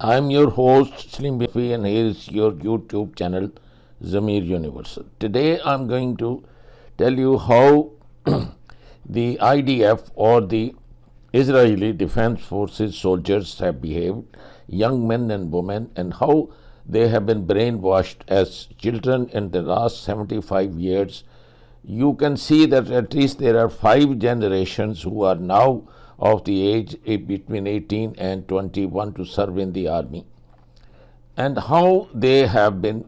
I'm your host Slim Bifi, and here is your YouTube channel Zamir Universal. Today I'm going to tell you how the IDF or the Israeli Defense Forces soldiers have behaved, young men and women, and how they have been brainwashed as children in the last 75 years. You can see that at least there are 5 generations who are now of the age between 18 and 21 to serve in the army, and how they have been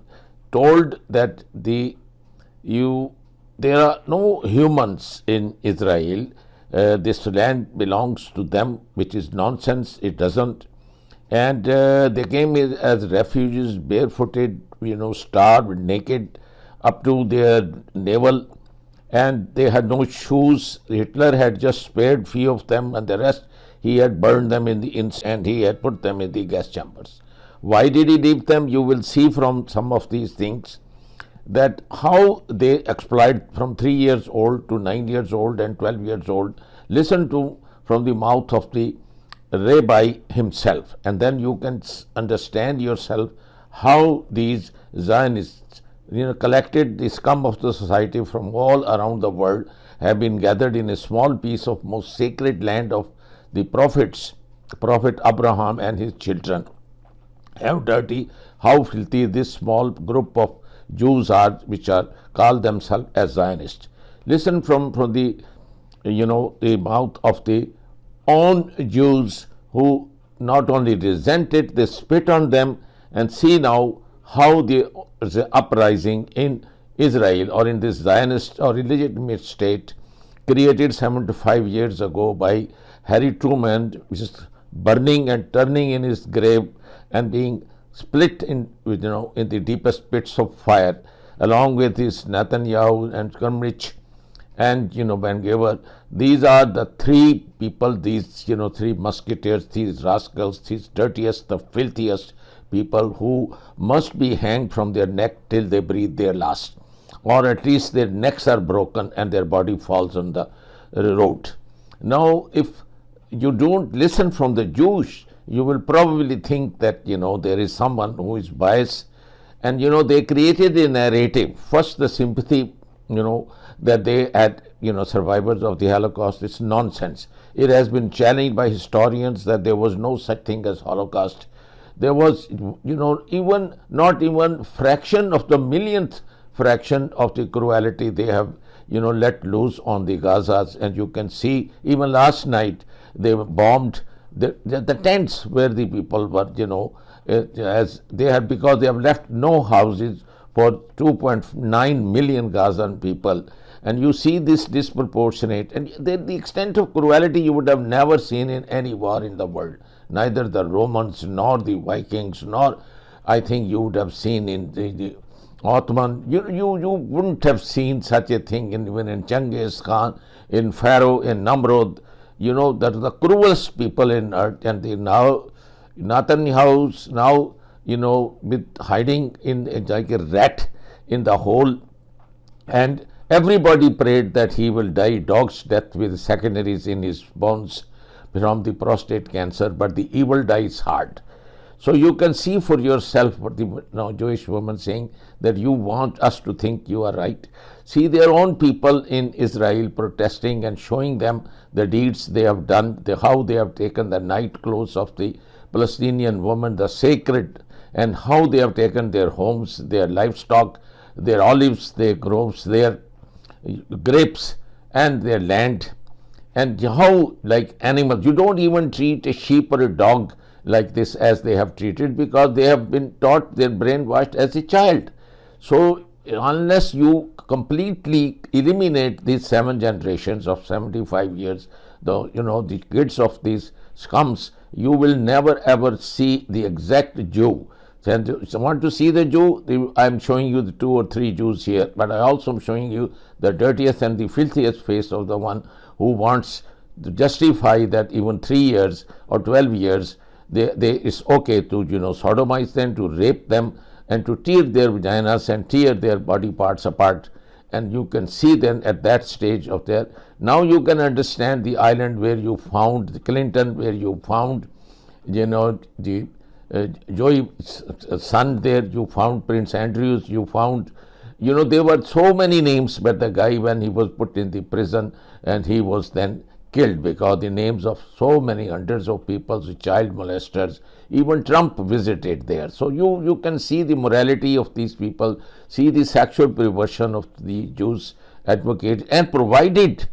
told that there are no humans in Israel. This land belongs to them, which is nonsense. It doesn't. And they came as refugees, barefooted, starved, naked, up to their navel, and they had no shoes. Hitler had just spared few of them, and the rest he had burned them in the and he had put them in the gas chambers. Why did he leave them? You will see from some of these things that how they exploit from 3 years old to 9 years old and 12 years old. Listen to from the mouth of the rabbi himself, and then you can understand yourself how these Zionists, collected the scum of the society from all around the world, have been gathered in a small piece of most sacred land of the prophets, Prophet Abraham and his children. How dirty, how filthy this small group of Jews are, which are called themselves as Zionists. Listen from the the mouth of the own Jews, who not only resent it, they spit on them. And see now how the uprising in Israel or in this Zionist or illegitimate state created 75 years ago by Harry Truman, which is burning and turning in his grave and being split in the deepest pits of fire, along with his Netanyahu and Kermich and Ben Gaver. These are the three people, these three musketeers, these rascals, these dirtiest, the filthiest people, who must be hanged from their neck till they breathe their last, or at least their necks are broken and their body falls on the road. Now, if you don't listen from the Jews, you will probably think that there is someone who is biased, and they created a narrative. First, the sympathy that they had survivors of the Holocaust. It's nonsense. It has been challenged by historians that there was no such thing as Holocaust. There was even not even fraction of the millionth fraction of the cruelty they have let loose on the Gazas. And you can see even last night they bombed the tents where the people were, as they had, because they have left no houses for 2.9 million Gazan people. And you see this disproportionate, and the extent of cruelty you would have never seen in any war in the world. Neither the Romans nor the Vikings, nor I think you would have seen in the Ottoman. You wouldn't have seen such a thing even in Genghis Khan, in Pharaoh, in Namrud. That are the cruelest people in earth. And now Netanyahu's now with hiding in like a rat in the hole, and everybody prayed that he will die dog's death with secondaries in his bones from the prostate cancer, but the evil dies hard. So you can see for yourself what the Jewish woman saying, that you want us to think you are right. See their own people in Israel protesting and showing them the deeds they have done, how they have taken the night clothes of the Palestinian woman, the sacred, and how they have taken their homes, their livestock, their olives, their groves, their grapes, and their land, and how like animals. You don't even treat a sheep or a dog like this as they have treated, because they have been taught, they're brainwashed as a child. So unless you completely eliminate these 7 generations of 75 years, the kids of these scums, you will never ever see the exact Jew. And if you want to see the Jew, I'm showing you the 2 or 3 Jews here, but I also am showing you the dirtiest and the filthiest face of the one who wants to justify that even 3 years or 12 years, it's okay to sodomize them, to rape them, and to tear their vaginas and tear their body parts apart. And you can see then at that stage of their, now you can understand the island where you found the Clinton, where you found the Joey's son there, you found Prince Andrews, you found, there were so many names, but the guy, when he was put in the prison and he was then killed, because the names of so many hundreds of people, child molesters, even Trump visited there. So you can see the morality of these people, see the sexual perversion of the Jews advocates, and provided,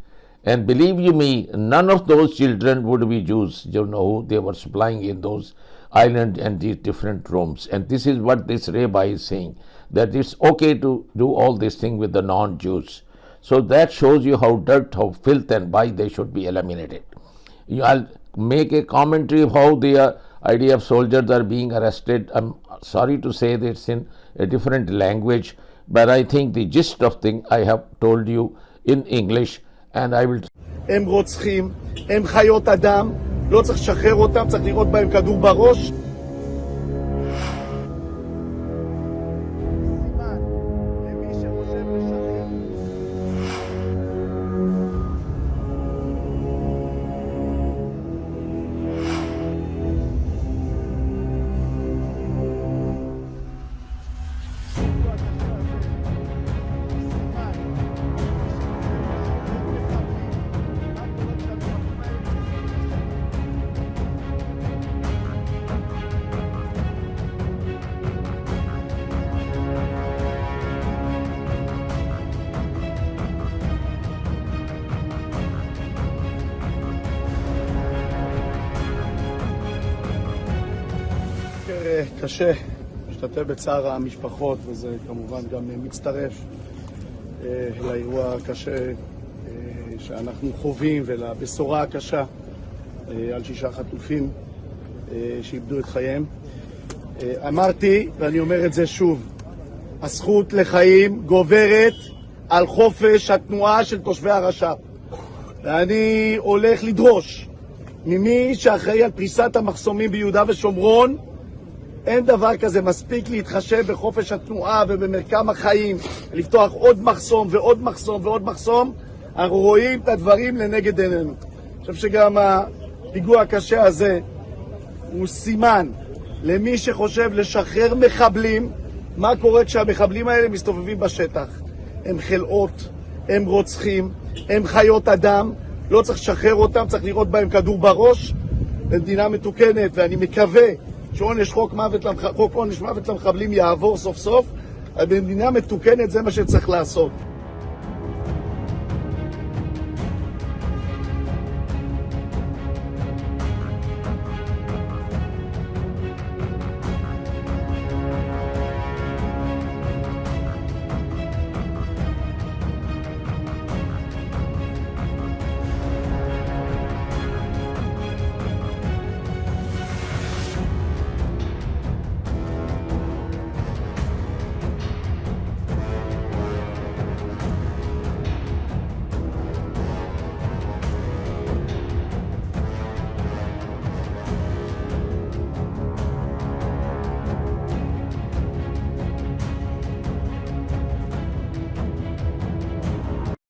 and believe you me, none of those children would be Jews, who they were supplying in those islands and these different rooms. And this is what this rabbi is saying, that it's okay to do all this thing with the non-Jews. So that shows you how dirt, how filth and why they should be eliminated. I'll make a commentary of how the IDF soldiers are being arrested. I'm sorry to say that it's in a different language, but I think the gist of thing I have told you in English, and I will... הם רוצחים, הם חיות אדם, לא צריך לשחרר אותם, צריך לראות בהם כדור בראש. קשה, משתתף בצער המשפחות, וזה כמובן גם מצטרף לאירוע הקשה שאנחנו חווים ולבשורה הקשה על 6 חטופים שאיבדו את חייהם. אמרתי, ואני אומר את זה שוב, הזכות לחיים גוברת על חופש התנועה של תושבי הרש"פ. ואני הולך לדרוש ממי שאחראי על פריסת המחסומים ביהודה ושומרון, אין דבר כזה, מספיק להתחשב בחופש התנועה ובמרקם החיים, לפתוח עוד מחסום ועוד מחסום ועוד מחסום. אנחנו רואים את הדברים לנגד עינינו. אני חושב שגם הפיגוע הקשה הזה הוא סימן למי שחושב לשחרר מחבלים, מה קורה כשהמחבלים האלה מסתובבים בשטח. הם חלאות, הם רוצחים, הם חיות אדם, לא צריך לשחרר אותם, צריך לראות בהם כדור בראש. במדינה מתוקנת, ואני מקווה שעונש חוק עונש מוות למחבלים יעבור סוף סוף, במדינה מתוקנת זה מה שצריך לעשות.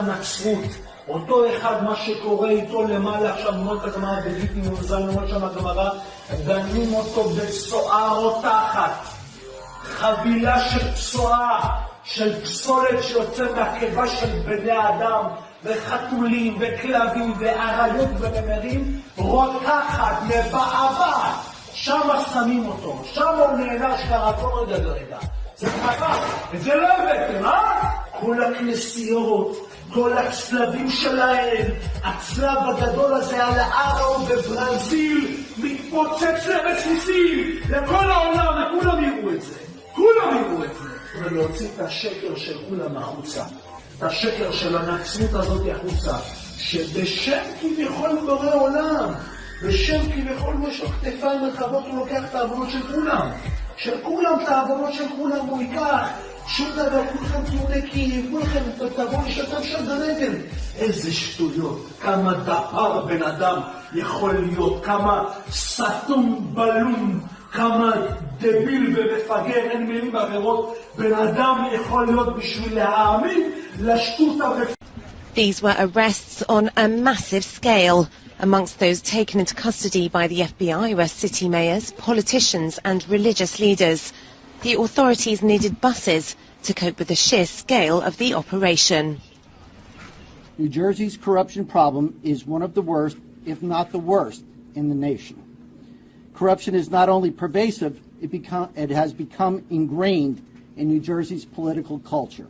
הנצרות, אותו אחד, מה שקורה איתו למעלה עכשיו, מות הגמרא בגיטי מוזן, מות שם הגמרא, דנים אותו בצואה רותחת, חבילה של צואה, של פסולת שיוצא מהקיבה של בני האדם, וחתולים וכלבים ואריות ונמרים, רותחת, מבעבעת, שם שמים אותו, שם הוא נענש ככה כל רגע. זה ככה, וזה לא הבאתם, כל הכנסיות, כל הצלבים שלהם, הצלב הגדול הזה על הערב בברזיל, מתפוצץ לרסיסים, לכל העולם, וכולם יראו את זה. כולם יראו את זה. ולהוציא את השקר של כולם החוצה. את השקר של הנצרות הזאת החוצה. שבשם כביכול בורא עולם, בשם כביכול יש לו כתפיים רחבות, הוא לוקח את העבודות של כולם. של כולם, את העבודות של כולם הוא ייקח. שום דבר, כולכם תהיו נקיים, כולכם תבואו לשתם שם בנגל. איזה שטויות, כמה דפר בן אדם יכול להיות, כמה סתום בלום, כמה דביל ומפגר, אין מילים אחרות, בן אדם יכול להיות בשביל להאמין לשטות הרפואית. These were arrests on a massive scale. Amongst those taken into custody by the FBI were city mayors, politicians and religious leaders. The authorities needed buses to cope with the sheer scale of the operation. New Jersey's corruption problem is one of the worst, if not the worst, in the nation. Corruption is not only pervasive, it has become ingrained in New Jersey's political culture.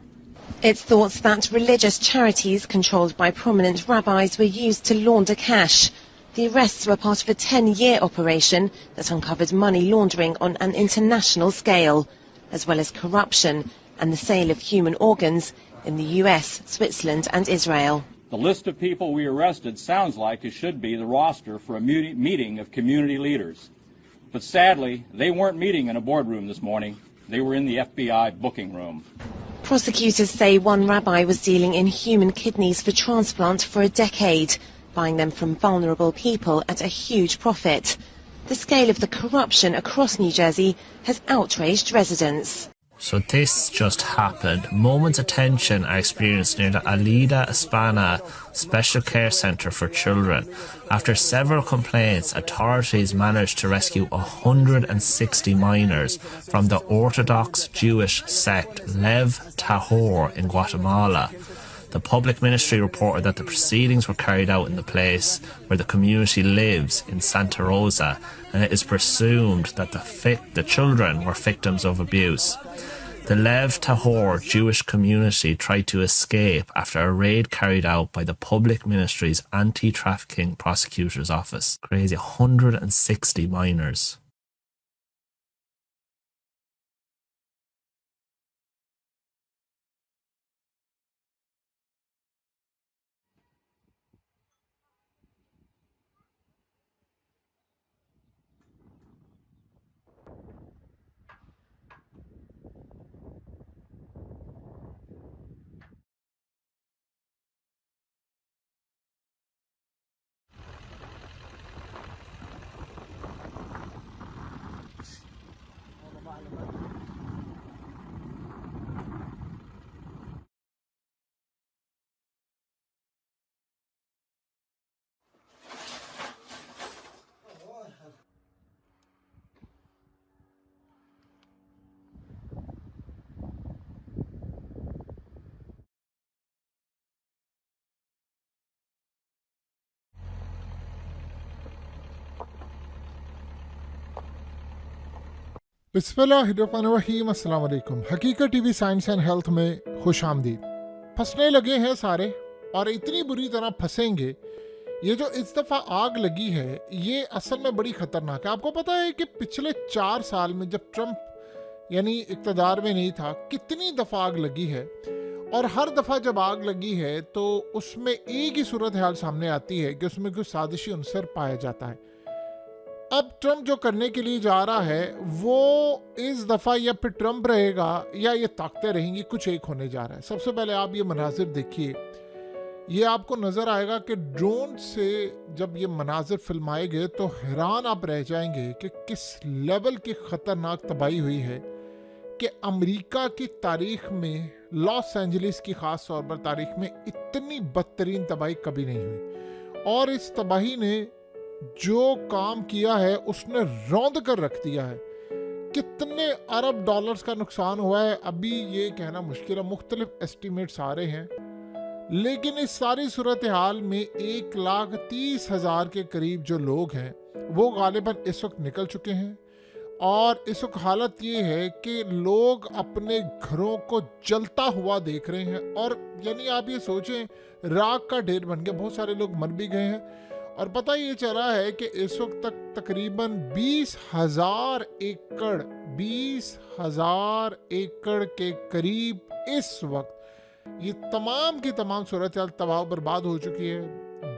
It's thought that religious charities controlled by prominent rabbis were used to launder cash. The arrests were part of a 10-year operation that uncovered money laundering on an international scale, as well as corruption and the sale of human organs in the US, Switzerland and Israel. The list of people we arrested sounds like it should be the roster for a meeting of community leaders. But sadly, they weren't meeting in a boardroom this morning. They were in the FBI booking room. Prosecutors say one rabbi was dealing in human kidneys for transplant for a decade, buying them from vulnerable people at a huge profit. The scale of the corruption across New Jersey has outraged residents. So this just happened. Moments of tension are experienced near the Alida Espana Special Care Centre for Children. After several complaints, authorities managed to rescue 160 minors from the Orthodox Jewish sect Lev Tahor in Guatemala. The public ministry reported that the proceedings were carried out in the place where the community lives in Santa Rosa, and it is presumed that the children were victims of abuse. The Lev Tahor Jewish community tried to escape after a raid carried out by the public ministry's anti-trafficking prosecutor's office. Crazy, 160 minors. बिस्मिल्लाहिर्रहमानिर्रहीम अस्सलाम वालेकुम। हकीकत TV science and health में खुश आमदीद। फंसने लगे हैं सारे और इतनी बुरी तरह फंसेंगे। ये जो इस दफ़ा आग लगी है ये असल में बड़ी ख़तरनाक है। आपको पता है कि पिछले 4 साल में जब ट्रंप यानी इक़्तिदार में नहीं था कितनी दफ़ा आग लगी है, और हर दफ़ा जब आग लगी है तो उसमें एक ही सूरत हाल सामने आती है कि उसमें कुछ साजिशी अंसर पाया जाता है। अब ट्रंप जो करने के लिए जा रहा है वो इस दफ़ा या फिर ट्रंप रहेगा या ये ताकतें रहेंगी, कुछ एक होने जा रहा है। सबसे पहले आप ये मनाजिर देखिए, ये आपको नज़र आएगा कि ड्रोन से जब ये मनाजिर फिल्माए गए तो हैरान आप रह जाएंगे कि किस लेवल की ख़तरनाक तबाही हुई है कि अमेरिका की तारीख में, लॉस एंजलिस की ख़ास तौर पर तारीख में इतनी बदतरीन तबाही कभी नहीं हुई। और इस तबाही ने जो काम किया है उसने रौंद कर रख दिया है। कितने अरब डॉलर्स का नुकसान हुआ है अभी ये कहना मुश्किल है, मुख्तलिफ एस्टीमेट्स आ रहे हैं, लेकिन इस सारी सूरत हाल में 1,30,000 के करीब जो लोग हैं वो गालिबन इस वक्त निकल चुके हैं। और इस वक्त हालत ये है कि लोग अपने घरों को जलता हुआ देख रहे हैं, और यानी आप ये सोचें राख का ढेर बन गया, बहुत सारे लोग मर भी गए हैं। और पता ये चला है कि इस वक्त तक तकरीबन 20,000 एकड़ के करीब इस वक्त ये तमाम की तमाम सूरत हाल तबाह बर्बाद हो चुकी है।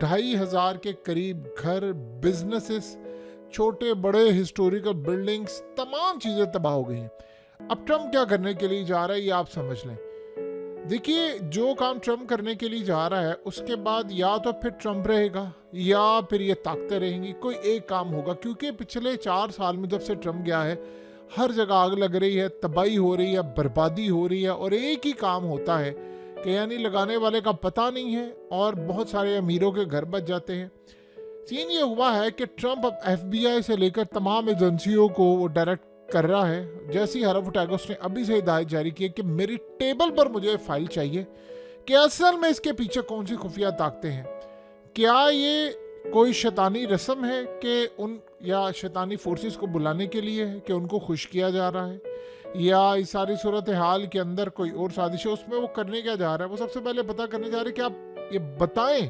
2,500 के करीब घर, बिजनेसेस, छोटे बड़े हिस्टोरिकल बिल्डिंग्स, तमाम चीज़ें तबाह हो गई हैं। अब ट्रंप क्या करने के लिए जा रहा है ये आप समझ लें। देखिए, जो काम ट्रंप करने के लिए जा रहा है उसके बाद या तो फिर ट्रंप रहेगा या फिर ये ताकतें रहेंगी, कोई एक काम होगा। क्योंकि पिछले 4 साल में जब से ट्रंप गया है हर जगह आग लग रही है, तबाही हो रही है, बर्बादी हो रही है, और एक ही काम होता है कि यानी लगाने वाले का पता नहीं है और बहुत सारे अमीरों के घर बच जाते हैं। सीन ये हुआ है कि ट्रंप अब FBI से लेकर तमाम एजेंसियों को वो डायरेक्ट कर रहा है। जैसे ही हरफ ने अभी से हिदायत जारी की है कि मेरी टेबल पर मुझे फाइल चाहिए कि असल में इसके पीछे कौन सी खुफिया ताकतें हैं। क्या ये कोई शैतानी रस्म है कि उन या शैतानी फोर्सेस को बुलाने के लिए है कि उनको खुश किया जा रहा है, या इस सारी सूरत हाल के अंदर कोई और साजिश है, उसमें वो करने क्या जा रहा है। वो सबसे पहले पता करने जा रहे हैं कि आप ये बताएं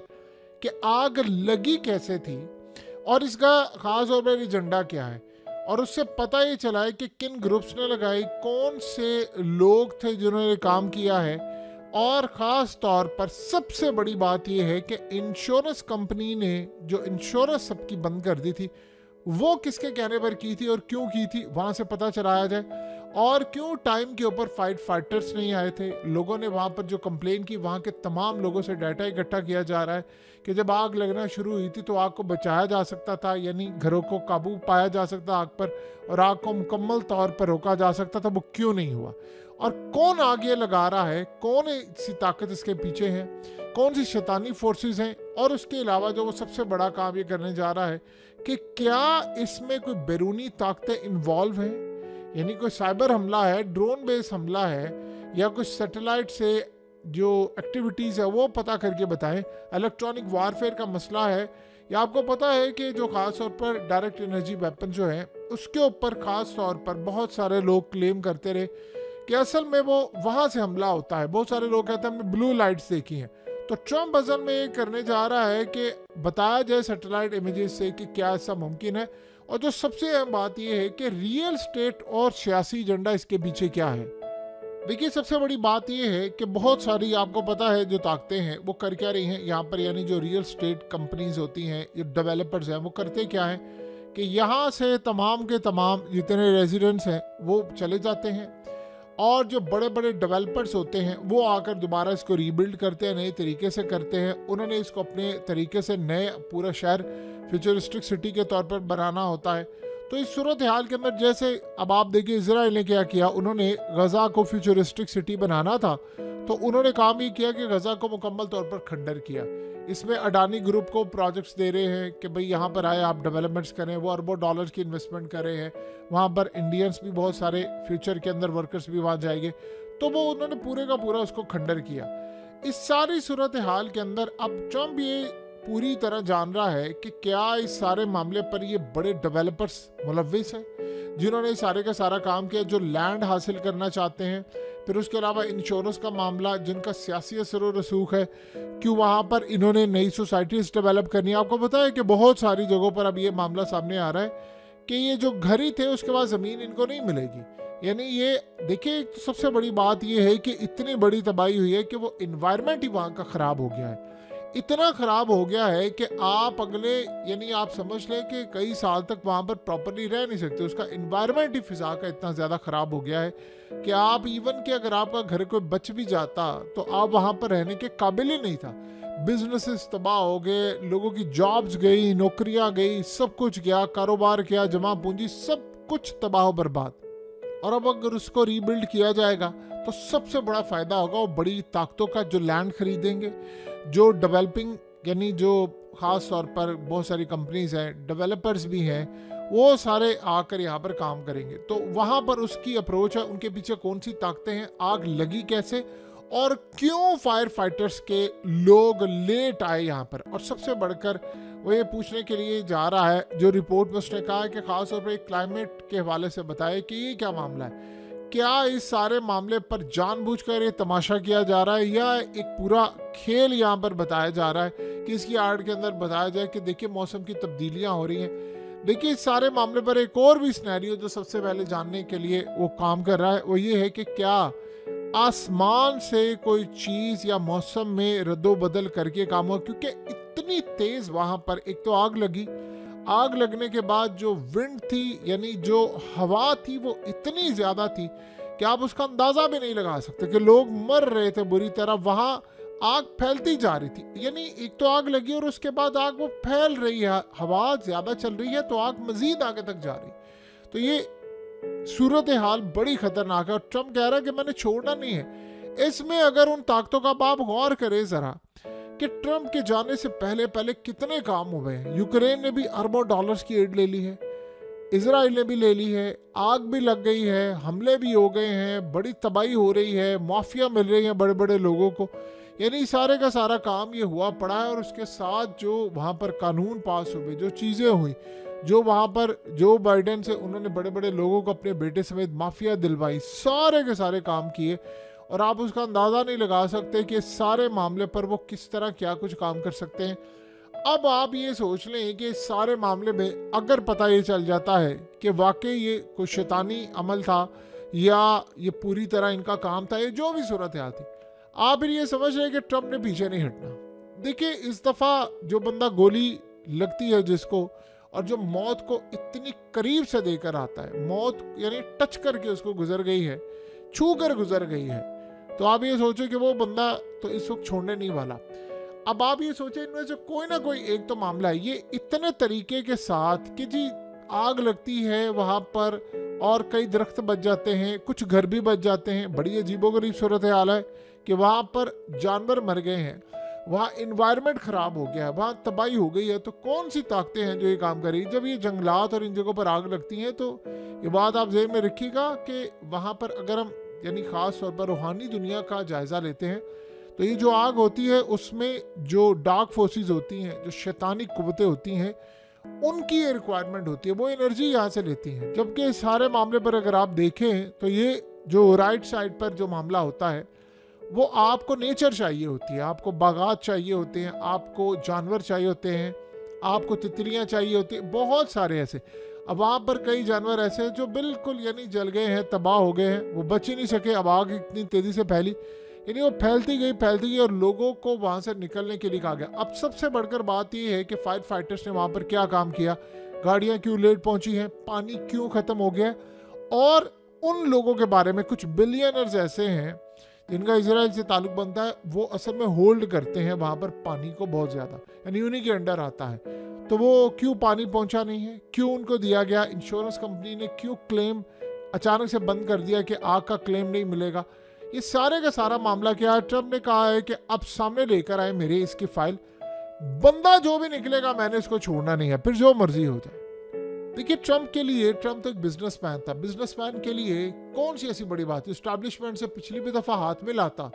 कि आग लगी कैसे थी और इसका खास तौर पर एजेंडा क्या है, और उससे पता ये चला है कि किन ग्रुप्स ने लगाई, कौन से लोग थे जिन्होंने काम किया है, और ख़ास तौर पर सबसे बड़ी बात यह है कि इंश्योरेंस कंपनी ने जो इंश्योरेंस सबकी बंद कर दी थी वो किसके कहने पर की थी और क्यों की थी, वहाँ से पता चलाया जाए। और क्यों टाइम के ऊपर फाइटर्स नहीं आए थे। लोगों ने वहाँ पर जो कंप्लेन की, वहाँ के तमाम लोगों से डाटा इकट्ठा किया जा रहा है कि जब आग लगना शुरू हुई थी तो आग को बचाया जा सकता था, यानी घरों को काबू पाया जा सकता आग पर, और आग को मुकम्मल तौर पर रोका जा सकता था। वो क्यों नहीं हुआ, और कौन आग ये लगा रहा है, कौन सी ताकत इसके पीछे है, कौन सी शैतानी फोर्सेस हैं, और उसके अलावा जो वो सबसे बड़ा काम ये करने जा रहा है कि क्या इसमें कोई बैरूनी ताकतें इन्वॉल्व हैं, यानी कोई साइबर हमला है, ड्रोन बेस हमला है, या कुछ सैटेलाइट से जो एक्टिविटीज़ है वो पता करके बताएं। इलेक्ट्रॉनिक वारफेयर का मसला है, या आपको पता है कि जो ख़ास तौर पर डायरेक्ट एनर्जी वेपन जो है उसके ऊपर ख़ास तौर पर बहुत सारे लोग क्लेम करते रहे कि असल में वो वहाँ से हमला होता है। बहुत सारे लोग कहते हैं हमने ब्लू लाइट्स देखी हैं। तो ट्रंप असल में ये करने जा रहा है कि बताया जाए सैटेलाइट इमेजेस से कि क्या ऐसा मुमकिन है, और जो सबसे अहम बात यह है कि रियल स्टेट और सियासी एजेंडा इसके पीछे क्या है। देखिए, सबसे बड़ी बात यह है कि बहुत सारी आपको पता है जो ताकतें हैं वो कर क्या रही हैं यहाँ पर, यानी जो रियल स्टेट कंपनीज होती हैं, जो डेवलपर्स हैं, वो करते क्या हैं कि यहाँ से तमाम के तमाम जितने रेजिडेंट्स हैं वो चले जाते हैं, और जो बड़े बड़े डेवलपर्स होते हैं वो आकर दोबारा इसको रीबिल्ड करते हैं, नए तरीके से करते हैं। उन्होंने इसको अपने तरीके से नए पूरा शहर फ्यूचरिस्टिक सिटी के तौर पर बनाना होता है। तो इस सूरत हाल के अंदर जैसे अब आप देखिए इजराइल ने क्या किया, उन्होंने गजा को फ्यूचरिस्टिक सिटी बनाना था तो उन्होंने काम ये किया कि गजा को मुकम्मल तौर पर खंडर किया। इसमें अडानी ग्रुप को प्रोजेक्ट्स दे रहे हैं कि भाई यहाँ पर आए आप डेवलपमेंट्स करें, वो अरबों डॉलर्स की इन्वेस्टमेंट कर रहे हैं, वहाँ पर इंडियंस भी बहुत सारे फ्यूचर के अंदर वर्कर्स भी वहाँ जाएंगे, तो वो उन्होंने पूरे का पूरा उसको खंडर किया। इस सारी सूरत हाल के अंदर अब ट्रंप ये पूरी तरह जान रहा है कि क्या इस सारे मामले पर ये बड़े डेवलपर्स मुलव्विस हैं जिन्होंने सारे का सारा काम किया, जो लैंड हासिल करना चाहते हैं। फिर उसके अलावा इंश्योरेंस का मामला जिनका सियासी असर और रसूख है, क्यों वहाँ पर इन्होंने नई सोसाइटीज़ डेवलप करनी है। आपको पता है कि बहुत सारी जगहों पर अब ये मामला सामने आ रहा है कि ये जो घर ही थे उसके बाद ज़मीन इनको नहीं मिलेगी। यानी ये देखिए, तो सबसे बड़ी बात ये है कि इतनी बड़ी तबाही हुई है कि वो इन्वायरमेंट ही वहाँ का ख़राब हो गया है, इतना ख़राब हो गया है कि आप अगले यानी आप समझ लें कि कई साल तक वहाँ पर प्रॉपरली रह नहीं सकते। उसका इन्वायरमेंट ही फिज़ा का इतना ज़्यादा ख़राब हो गया है कि आप इवन कि अगर आपका घर कोई बच भी जाता तो आप वहाँ पर रहने के काबिल ही नहीं था। बिजनेसेस तबाह हो गए, लोगों की जॉब्स गई, नौकरियाँ गई, सब कुछ गया, कारोबार किया, जमा पूंजी सब कुछ तबाह बर्बाद। और अब अगर उसको रीबिल्ड किया जाएगा तो सबसे बड़ा फ़ायदा होगा वो बड़ी ताकतों का जो लैंड खरीदेंगे, जो डेवलपिंग यानी जो ख़ास तौर पर बहुत सारी कंपनीज हैं, डेवलपर्स भी हैं, वो सारे आकर यहाँ पर काम करेंगे। तो वहाँ पर उसकी अप्रोच है, उनके पीछे कौन सी ताकतें हैं, आग लगी कैसे, और क्यों फायर फाइटर्स के लोग लेट आए यहाँ पर। और सबसे बढ़कर वो ये पूछने के लिए जा रहा है, जो रिपोर्ट में उसने कहा है कि ख़ास तौर पर क्लाइमेट के हवाले से बताए कि ये क्या मामला है, क्या इस सारे मामले पर जानबूझकर ये तमाशा किया जा रहा है या एक पूरा खेल यहाँ पर बताया जा रहा है कि इसकी आड़ के अंदर बताया जाए कि देखिए मौसम की तब्दीलियाँ हो रही हैं। देखिए, इस सारे मामले पर एक और भी सिनेरियो जो सबसे पहले जानने के लिए वो काम कर रहा है वो ये है कि क्या आसमान से कोई चीज़ या मौसम में रद्दोबदल करके काम हो, क्योंकि इतनी तेज़ वहाँ पर एक तो आग लगी, आग लगने के बाद जो विंड थी यानी जो हवा थी वो इतनी ज़्यादा थी कि आप उसका अंदाज़ा भी नहीं लगा सकते कि लोग मर रहे थे बुरी तरह। वहाँ आग फैलती जा रही थी, यानी एक तो आग लगी और उसके बाद आग वो फैल रही है, हवा ज़्यादा चल रही है तो आग मज़ीद आगे तक जा रही। तो ये सूरत हाल बड़ी ख़तरनाक है और ट्रंप कह रहा है कि मैंने छोड़ना नहीं है। इसमें अगर उन ताकतों का आप गौर करें जरा कि ट्रंप के जाने से पहले पहले कितने काम हुए हैं। यूक्रेन ने भी अरबों डॉलर्स की एड ले ली है, इजराइल ने भी ले ली है, आग भी लग गई है, हमले भी हो गए हैं, बड़ी तबाही हो रही है, माफिया मिल रही है बड़े बड़े लोगों को। यानी सारे का सारा काम ये हुआ पड़ा है। और उसके साथ जो वहाँ पर कानून पास हुए, जो चीज़ें हुई, जो वहाँ पर जो बाइडेन से उन्होंने बड़े बड़े लोगों को अपने बेटे समेत माफिया दिलवाई, सारे के सारे काम किए। और आप उसका अंदाज़ा नहीं लगा सकते कि सारे मामले पर वो किस तरह क्या कुछ काम कर सकते हैं। अब आप ये सोच लें कि इस सारे मामले में अगर पता ये चल जाता है कि वाकई ये कोई शैतानी अमल था या ये पूरी तरह इनका काम था, ये जो भी सूरत हाल थी, आप फिर ये समझ रहे हैं कि ट्रंप ने पीछे नहीं हटना। देखिए, इस दफ़ा जो बंदा गोली लगती है जिसको, और जो मौत को इतनी करीब से देकर आता है, मौत यानी टच करके उसको गुजर गई है, छू कर गुजर गई है, तो आप ये सोचो कि वो बंदा तो इस वक्त छोड़ने नहीं वाला। अब आप ये सोचें, इनमें से कोई ना कोई एक तो मामला है। ये इतने तरीके के साथ कि जी आग लगती है वहाँ पर और कई दरख्त बच जाते हैं, कुछ घर भी बच जाते हैं। बड़ी अजीबोगरीब सूरत हाल है कि वहाँ पर जानवर मर गए हैं, वहाँ इन्वायरमेंट ख़राब हो गया है, वहाँ तबाही हो गई है। तो कौन सी ताकतें हैं जो ये काम करेगी? जब ये जंगलात और इन जगहों पर आग लगती हैं तो ये बात आप ज़हन में रखिएगा कि वहाँ पर अगर हम यानी ख़ास तौर पर रूहानी दुनिया का जायज़ा लेते हैं तो ये जो आग होती है उसमें जो डार्क फोर्सेस होती हैं, जो शैतानी कुव्वतें होती हैं, उनकी ये रिक्वायरमेंट होती है, वो एनर्जी यहाँ से लेती हैं। जबकि इस सारे मामले पर अगर आप देखें तो ये जो राइट साइड पर जो मामला होता है वो आपको नेचर चाहिए होती है, आपको बागात चाहिए होते हैं, आपको जानवर चाहिए होते हैं, आपको तितलियाँ चाहिए होती हैं, बहुत सारे ऐसे। अब वहाँ पर कई जानवर ऐसे हैं जो बिल्कुल यानी जल गए हैं, तबाह हो गए हैं, वो बच ही नहीं सके। अब आग इतनी तेज़ी से फैली, यानी वो फैलती गई और लोगों को वहाँ से निकलने के लिए कहा गया। अब सबसे बढ़कर बात ये है कि फायर फाइटर्स ने वहाँ पर क्या काम किया, गाड़ियाँ क्यों लेट पहुँची हैं, पानी क्यों ख़त्म हो गया, और उन लोगों के बारे में कुछ बिलियनर्स ऐसे हैं जिनका इजराइल से ताल्लुक बनता है, वो असल में होल्ड करते हैं वहाँ पर पानी को बहुत ज़्यादा, यानी उन्हीं के अंडर आता है। तो वो क्यों पानी पहुँचा नहीं है, क्यों उनको दिया गया, इंश्योरेंस कंपनी ने क्यों क्लेम अचानक से बंद कर दिया कि आग का क्लेम नहीं मिलेगा, ये सारे का सारा मामला क्या है। ट्रंप ने कहा है कि अब सामने लेकर आए मेरे इसकी फाइल, बंदा जो भी निकलेगा मैंने इसको छोड़ना नहीं है, फिर जो मर्जी हो जाए। देखिए, ट्रंप के लिए, ट्रंप तो एक बिजनेसमैन था, बिजनेसमैन के लिए कौन सी ऐसी बड़ी बात है, इस्टेब्लिशमेंट से पिछली भी दफ़ा हाथ में लाता,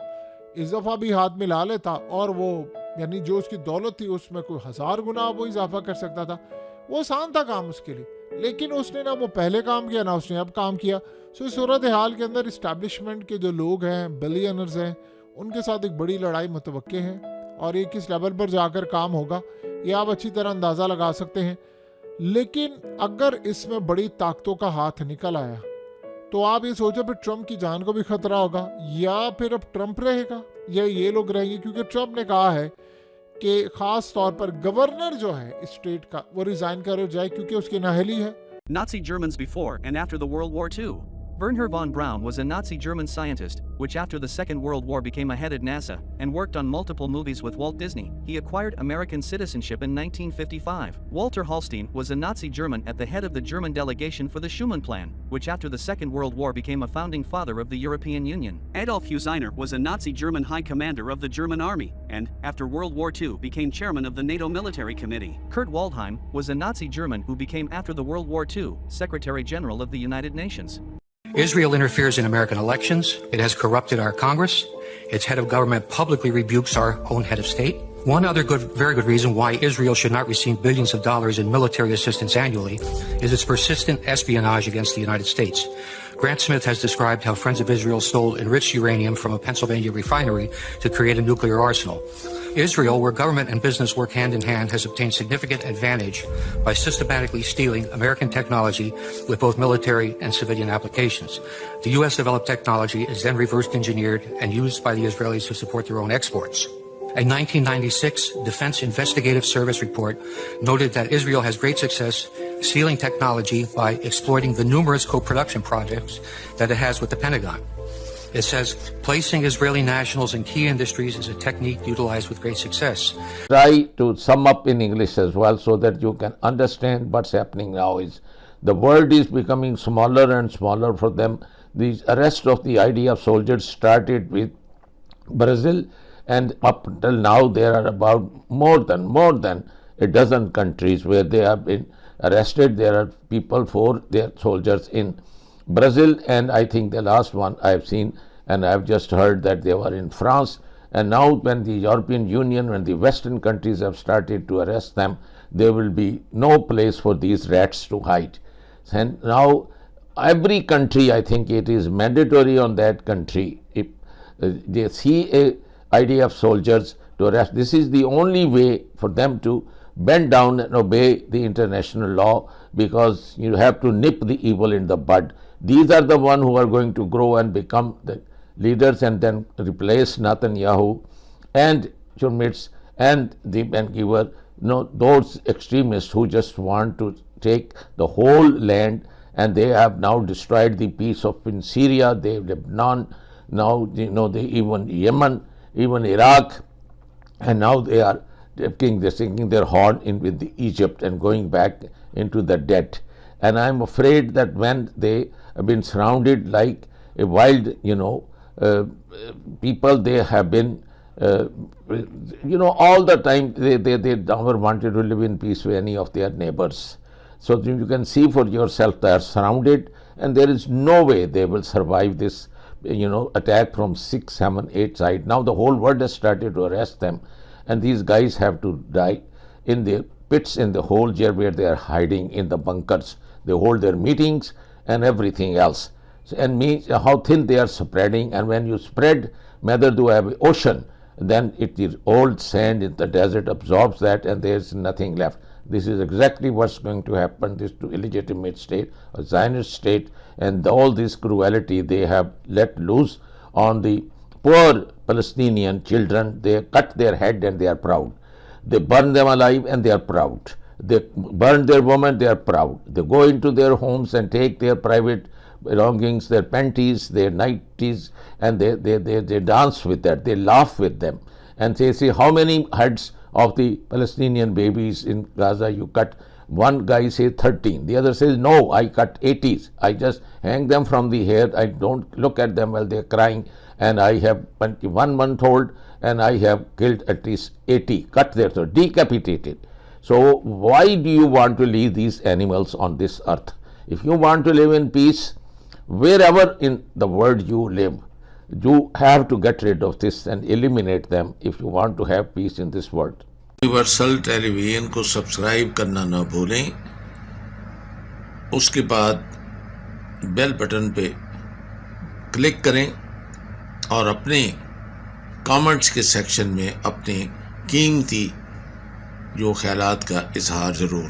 इस दफ़ा भी हाथ में ला लेता, और वो यानी जो उसकी दौलत थी उसमें कोई 1000 गुना वो इजाफा कर सकता था। वो आसान था काम उसके लिए, लेकिन उसने ना वो पहले काम किया ना उसने अब काम किया। सो इस सूरत हाल के अंदर इस्टेब्लिशमेंट के जो लोग हैं, बिलियनर्स हैं, उनके साथ एक बड़ी लड़ाई मुतवक्के है, और ये किस लेवल पर जाकर काम होगा ये आप अच्छी तरह अंदाज़ा लगा सकते हैं। लेकिन अगर इसमें बड़ी ताकतों का हाथ निकल आया तो आप ये सोचो फिर ट्रंप की जान को भी खतरा होगा, या फिर अब ट्रंप रहेगा या ये लोग रहेंगे। क्योंकि ट्रंप ने कहा है कि खास तौर पर गवर्नर जो है स्टेट का वो रिजाइन कर जाए क्योंकि उसकी नाअहली है। Nazi Germans before and after the World War II. Wernher von Braun was a Nazi German scientist, which after the Second World War became a head at NASA, and worked on multiple movies with Walt Disney. He acquired American citizenship in 1955. Walter Hallstein was a Nazi German at the head of the German delegation for the Schuman Plan, which after the Second World War became a founding father of the European Union. Adolf Husseiner was a Nazi German high commander of the German army, and, after World War II, became chairman of the NATO Military Committee. Kurt Waldheim was a Nazi German who became after the World War II, Secretary General of the United Nations. Israel interferes in American elections. It has corrupted our Congress. Its head of government publicly rebukes our own head of state. One other very good reason why Israel should not receive billions of dollars in military assistance annually is its persistent espionage against the United States. Grant Smith has described how Friends of Israel stole enriched uranium from a Pennsylvania refinery to create a nuclear arsenal. Israel, where government and business work hand in hand, has obtained significant advantage by systematically stealing American technology with both military and civilian applications. The U.S. developed technology is then reverse engineered and used by the Israelis to support their own exports. A 1996 Defense Investigative Service report noted that Israel has great success stealing technology by exploiting the numerous co-production projects that it has with the Pentagon. It says, placing Israeli nationals in key industries is a technique utilized with great success. Try to sum up in English as well so that you can understand what's happening now is the world is becoming smaller and smaller for them. The arrest of the idea of soldiers started with Brazil, and up until now there are about more than a dozen countries where they have been arrested. There are people, for their soldiers in Brazil, and I think the last one I've seen, and I've just heard that they were in France. And now when the European Union, when the Western countries have started to arrest them, there will be no place for these rats to hide. And now every country, I think it is mandatory on that country, if they see a idea of soldiers to arrest, this is the only way for them to bend down and obey the international law, because you have to nip the evil in the bud. These are the ones who are going to grow and become the leaders and then replace Netanyahu and Schmitz and the Ben-Giver, those extremists who just want to take the whole land, and they have now destroyed the peace in Syria, Lebanon, now they even Yemen, even Iraq, and now they are sinking their horn in with Egypt and going back into the debt. And I'm afraid that when they have been surrounded like a wild, people, they have been, all the time they never wanted to live in peace with any of their neighbors. So you can see for yourself they are surrounded, and there is no way they will survive this, attack from 6, 7, 8 sides. Now the whole world has started to arrest them, and these guys have to die in the pits in the hole where they are hiding in the bunkers. They hold their meetings and everything else. And how thin they are spreading, and when you spread, whether you have an ocean, then it is old sand in the desert absorbs that, and there is nothing left. This is exactly what's going to happen, this to illegitimate state, a Zionist state, and all this cruelty they have let loose on the poor Palestinian children. They cut their head and they are proud. They burn them alive and they are proud. They burn their women, they are proud. They go into their homes and take their private belongings, their panties, their nighties, and they dance with that, they laugh with them. And they say, how many heads of the Palestinian babies in Gaza you cut? One guy says 13, the other says, no, I cut 80s. I just hang them from the hair, I don't look at them while they're crying, and I have 1 month old, and I have killed at least 80, cut their throat, decapitated. So why do you want to leave these animals on this earth? If you want to live in peace, wherever in the world you live, you have to get rid of this and eliminate them if you want to have peace in this world. Universal television को subscribe करना ना भूलें, उसके बाद bell button पे click करें और अपने कमेंट्स के सेक्शन में अपने कीमती जो ख्यालात का इजहार ज़रूर